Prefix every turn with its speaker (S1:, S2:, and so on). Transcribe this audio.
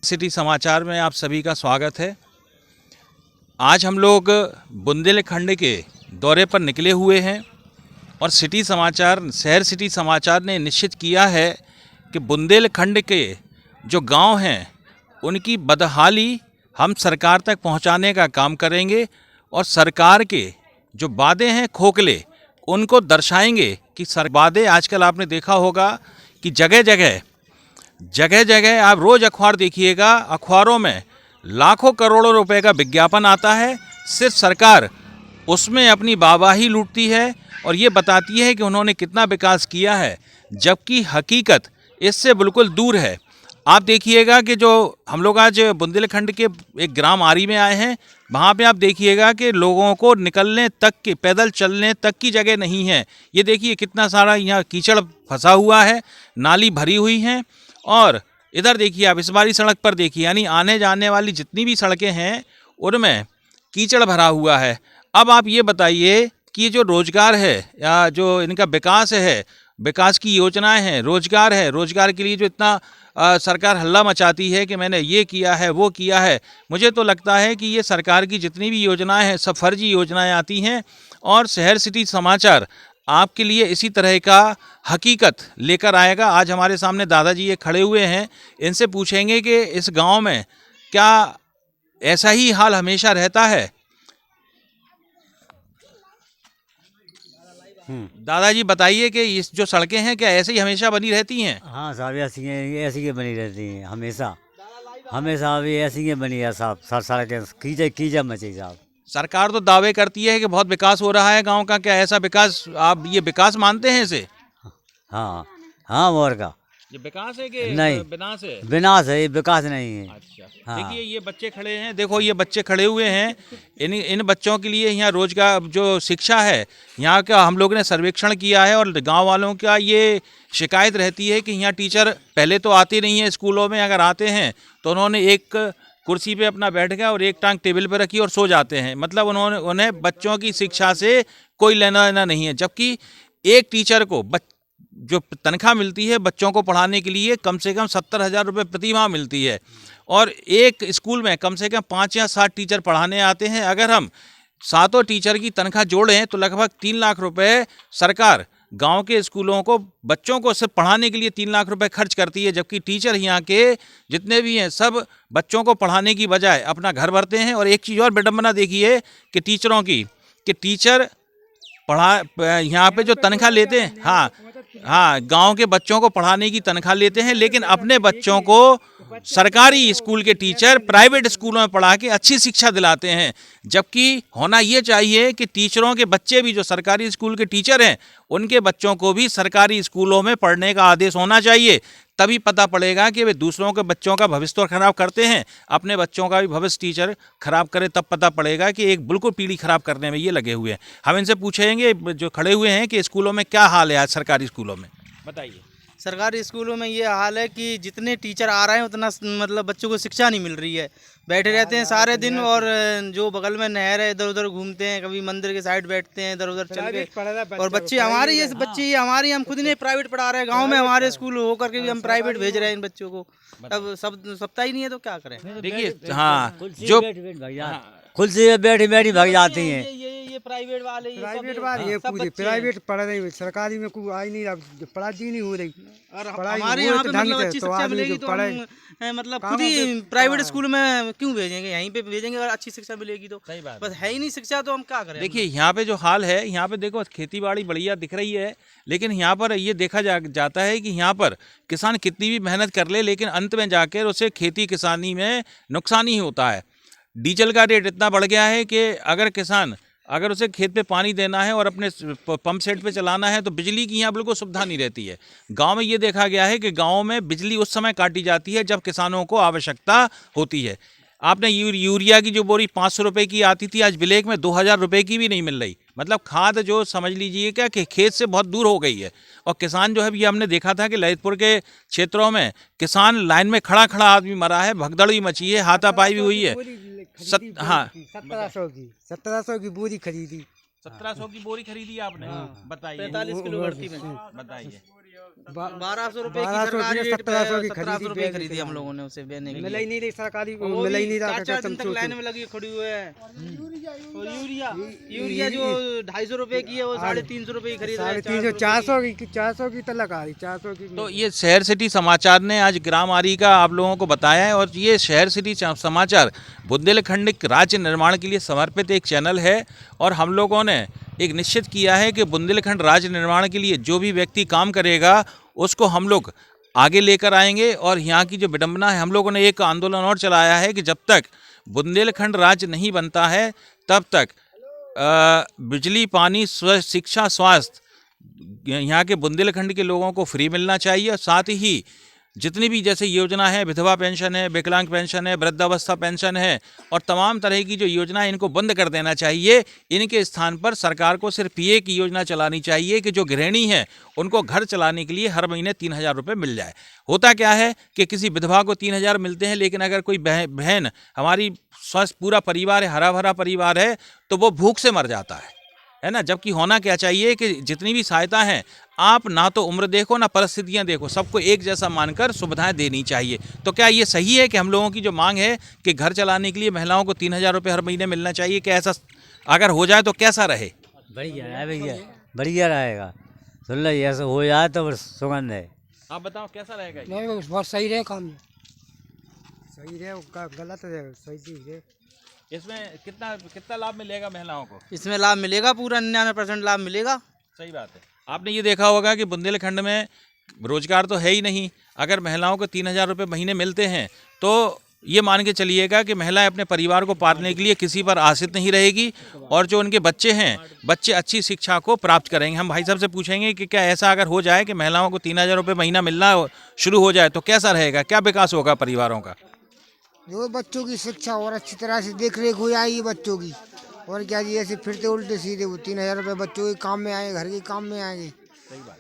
S1: City समाचार में आप सभी का स्वागत है। आज हम लोग बुंदेलखंड के दौरे पर निकले हुए हैं और शहर सिटी समाचार ने निश्चित किया है कि बुंदेलखंड के जो गांव हैं उनकी बदहाली हम सरकार तक पहुंचाने का काम करेंगे और सरकार के जो वादे हैं खोखले उनको दर्शाएंगे कि वादे आजकल आपने देखा होगा कि जगह जगह आप रोज़ अखबार देखिएगा, अखबारों में लाखों करोड़ों रुपए का विज्ञापन आता है। सिर्फ सरकार उसमें अपनी वाहवाही लूटती है और ये बताती है कि उन्होंने कितना विकास किया है, जबकि हकीकत इससे बिल्कुल दूर है। आप देखिएगा कि जो हम लोग आज बुंदेलखंड के एक ग्राम आरी में आए हैं, वहाँ पे आप देखिएगा कि लोगों को निकलने तक के, पैदल चलने तक की जगह नहीं है। ये देखिए कितना सारा यहाँ कीचड़ फंसा हुआ है, नाली भरी हुई हैं। और इधर देखिए आप इस बारी सड़क पर देखिए, यानी आने जाने वाली जितनी भी सड़कें हैं उनमें कीचड़ भरा हुआ है। अब आप ये बताइए कि ये जो रोजगार है या जो इनका विकास है, विकास की योजनाएं हैं, रोजगार है, रोजगार के लिए जो इतना सरकार हल्ला मचाती है कि मैंने ये किया है वो किया है, मुझे तो लगता है कि ये सरकार की जितनी भी योजनाएं हैं सब फर्जी योजनाएं आती हैं। और शहर सिटी समाचार आपके लिए इसी तरह का हकीकत लेकर आएगा। आज हमारे सामने दादाजी ये खड़े हुए हैं, इनसे पूछेंगे कि इस गांव में क्या ऐसा ही हाल हमेशा रहता है। दादाजी बताइए कि इस जो सड़कें हैं क्या ऐसे ही हमेशा बनी रहती हैं?
S2: हाँ साहब, ऐसी ही बनी रहती हैं हमेशा हमेशा अभी ऐसी ही बनी है साहब। सड़कें कीचड़ मची साहब।
S1: सरकार तो दावे करती है कि बहुत विकास हो रहा है गांव का, क्या ऐसा विकास आप ये विकास मानते हैं इसे?
S2: हाँ हाँ, और का
S1: ये विकास है कि
S2: नहीं,
S1: विनाश है?
S2: विनाश है, ये विकास नहीं है।
S1: अच्छा
S2: हाँ।
S1: देखिए ये बच्चे खड़े हैं, देखो ये बच्चे खड़े हुए हैं। इन बच्चों के लिए यहाँ रोजगार जो शिक्षा है, यहाँ का हम लोग ने सर्वेक्षण किया है और गांव वालों का ये शिकायत रहती है कि यहाँ टीचर पहले तो आते नहीं है स्कूलों में, अगर आते हैं तो उन्होंने एक कुर्सी पे अपना बैठ गया और एक टांग टेबल पे रखी और सो जाते हैं। मतलब उन्हें बच्चों की शिक्षा से कोई लेना देना नहीं है। जबकि एक टीचर को जो तनख्वाह मिलती है बच्चों को पढ़ाने के लिए कम से कम 70,000 रुपये प्रति माह मिलती है और एक स्कूल में कम से कम 5 या 7 टीचर पढ़ाने आते हैं। अगर हम 7 टीचर की तनख्वाह जोड़ें तो लगभग 3 लाख रुपए सरकार गांव के स्कूलों को, बच्चों को सिर्फ पढ़ाने के लिए 3 लाख रुपए खर्च करती है। जबकि टीचर यहाँ के जितने भी हैं सब बच्चों को पढ़ाने की बजाय अपना घर भरते हैं। और एक चीज़ और विडम्बना देखिए कि टीचरों की, कि टीचर यहाँ पे जो तनख्वाह लेते हैं, हाँ गांव के बच्चों को पढ़ाने की तनख्वाह लेते हैं, लेकिन अपने बच्चों को सरकारी स्कूल के टीचर प्राइवेट स्कूलों में पढ़ा के अच्छी शिक्षा दिलाते हैं। जबकि होना ये चाहिए कि टीचरों के बच्चे भी, जो सरकारी स्कूल के टीचर हैं उनके बच्चों को भी सरकारी स्कूलों में पढ़ने का आदेश होना चाहिए। तभी पता पड़ेगा कि वे दूसरों के बच्चों का भविष्य तो खराब करते हैं, अपने बच्चों का भी भविष्य टीचर खराब करे, तब पता पड़ेगा कि एक बिल्कुल पीढ़ी खराब करने में ये लगे हुए हैं। हम इनसे पूछेंगे जो खड़े हुए हैं कि स्कूलों में क्या हाल है आज सरकारी स्कूलों में, बताइए।
S3: सरकारी स्कूलों में ये हाल है कि जितने टीचर आ रहे हैं उतना मतलब बच्चों को शिक्षा नहीं मिल रही है। बैठे रहते हैं सारे दिन और जो बगल में नहर है इधर उधर घूमते हैं, कभी मंदिर के साइड बैठते हैं इधर उधर चल के। और बच्चे हमारी हम खुद ने प्राइवेट पढ़ा रहे हैं गांव में, हमारे स्कूल होकर के भी हम प्राइवेट भेज रहे हैं इन बच्चों को। अब सब सप्ताह ही नहीं है तो क्या करें।
S1: देखिए हाँ, जो
S2: खुद से बैठी भाग जाती हैं।
S3: ये प्राइवेट वाले
S4: ये पूरी प्राइवेट पढ़ रही है, सरकारी में कोई आई नहीं, अब पढ़ाई नहीं हो रही।
S3: और हमारे यहाँ पे मतलब अच्छी शिक्षा मिलेगी तो हम मतलब खुद ही प्राइवेट स्कूल में क्यों भेजेंगे, यहीं पे भेजेंगे और अच्छी शिक्षा मिलेगी तो।
S1: सही बात,
S3: बस है ही नहीं शिक्षा तो हम क्या करें।
S1: देखिए यहाँ पे जो हाल है, यहाँ पे देखो खेती बाड़ी बढ़िया दिख रही है, लेकिन यहाँ पर ये देखा जाता है कि यहाँ पर किसान कितनी भी मेहनत कर ले लेकिन अंत में जाकर उसे खेती किसानी में नुकसान ही होता है। डीजल का रेट इतना बढ़ गया है कि अगर उसे खेत पे पानी देना है और अपने पंप सेट पे चलाना है तो बिजली की यहाँ बिल्कुल सुविधा नहीं रहती है। गांव में ये देखा गया है कि गांव में बिजली उस समय काटी जाती है जब किसानों को आवश्यकता होती है। आपने यूरिया की जो बोरी 500 रुपये की आती थी, आज ब्लैक में 2000 रुपये की भी नहीं मिल रही। मतलब खाद जो समझ लीजिए क्या कि खेत से बहुत दूर हो गई है। और किसान जो है, ये हमने देखा था कि ललितपुर के क्षेत्रों में किसान लाइन में खड़ा आदमी मरा है, भगदड़ भी मची है, हाथापाई भी हुई है। हाँ
S4: 1700 की बोरी खरीदी।
S1: 1700 की बोरी खरीदी आपने? बताइए।
S3: 45 किलो भर्ती में
S1: बताइए।
S3: 1200 रुपए की
S4: 1200
S3: सरकारी
S4: की,
S3: रेट पे
S4: 1700 की
S3: 1700 रुपए
S4: खरीदी
S3: खरीदी हम लोगों ने उसे बेचने के
S4: मिला ही नहीं रही सरकारी,
S3: वो
S4: मिला ही
S3: भी
S4: नहीं रहा।
S3: 4 दिन तक लाइन में लगी खड़ी हुए है। और यूरिया जो 250 रुपए की है वो 350 रुपए की खरीद रहे हैं,
S4: 350, 400 की तलक आ रही, 400 की।
S1: तो ये शहर सिटी समाचार ने आज ग्राम आरी का आप लोगों को बताया है। और ये शहर सिटी समाचार बुंदेलखंड राज्य निर्माण के लिए समर्पित एक चैनल है। और हम लोगों ने एक निश्चित किया है कि बुंदेलखंड राज्य निर्माण के लिए जो भी व्यक्ति काम करेगा उसको हम लोग आगे लेकर आएंगे। और यहाँ की जो विडंबना है, हम लोगों ने एक आंदोलन और चलाया है कि जब तक बुंदेलखंड राज्य नहीं बनता है तब तक बिजली, पानी, शिक्षा, स्वास्थ्य यहाँ के बुंदेलखंड के लोगों को फ्री मिलना चाहिए। और साथ ही जितनी भी जैसे योजना है, विधवा पेंशन है, विकलांग पेंशन है, वृद्धावस्था पेंशन है और तमाम तरह की जो योजना है इनको बंद कर देना चाहिए। इनके स्थान पर सरकार को सिर्फ ये की योजना चलानी चाहिए कि जो गृहिणी है उनको घर चलाने के लिए हर महीने 3000 रुपये मिल जाए। होता क्या है कि किसी विधवा को 3000 मिलते हैं, लेकिन अगर कोई बहन हमारी स्वस्थ पूरा परिवार है, हरा भरा परिवार है, तो वो भूख से मर जाता है ना। जबकि होना क्या चाहिए कि जितनी भी सहायता है आप ना तो उम्र देखो ना परिस्थितियां देखो, सबको एक जैसा मानकर सुविधाएं देनी चाहिए। तो क्या ये सही है कि हम लोगों की जो मांग है कि घर चलाने के लिए महिलाओं को 3000 रुपये हर महीने मिलना चाहिए, कि ऐसा अगर हो जाए तो कैसा रहे?
S2: बढ़िया है भैया, बढ़िया रहेगा। सुन लो, ऐसा हो जाए तो सुगंध है।
S1: आप बताओ कैसा रहेगा?
S4: नहीं, बहुत सही रहे काम, सही रहे, गलत रहे, सही चीज रहे।
S1: इसमें कितना लाभ मिलेगा महिलाओं को?
S3: इसमें लाभ मिलेगा, पूरा 99% लाभ मिलेगा।
S1: सही बात है। आपने ये देखा होगा कि बुंदेलखंड में रोजगार तो है ही नहीं। अगर महिलाओं को 3000 रुपये महीने मिलते हैं तो ये मान के चलिएगा कि महिलाएं अपने परिवार को पालने के लिए किसी पर आश्रित नहीं रहेगी। और जो उनके बच्चे हैं, बच्चे अच्छी शिक्षा को प्राप्त करेंगे। हम भाई साहब से पूछेंगे कि क्या ऐसा अगर हो जाए कि महिलाओं को 3000 रुपये महीना मिलना शुरू हो जाए तो कैसा रहेगा, क्या विकास होगा परिवारों का?
S5: जो बच्चों की शिक्षा और अच्छी तरह से देख रेख हो जाएगी बच्चों की, और क्या जी ऐसे फिरते उल्टे सीधे वो 3000 रुपये बच्चों के काम में आए, घर के काम में आएंगे।
S1: सही बात।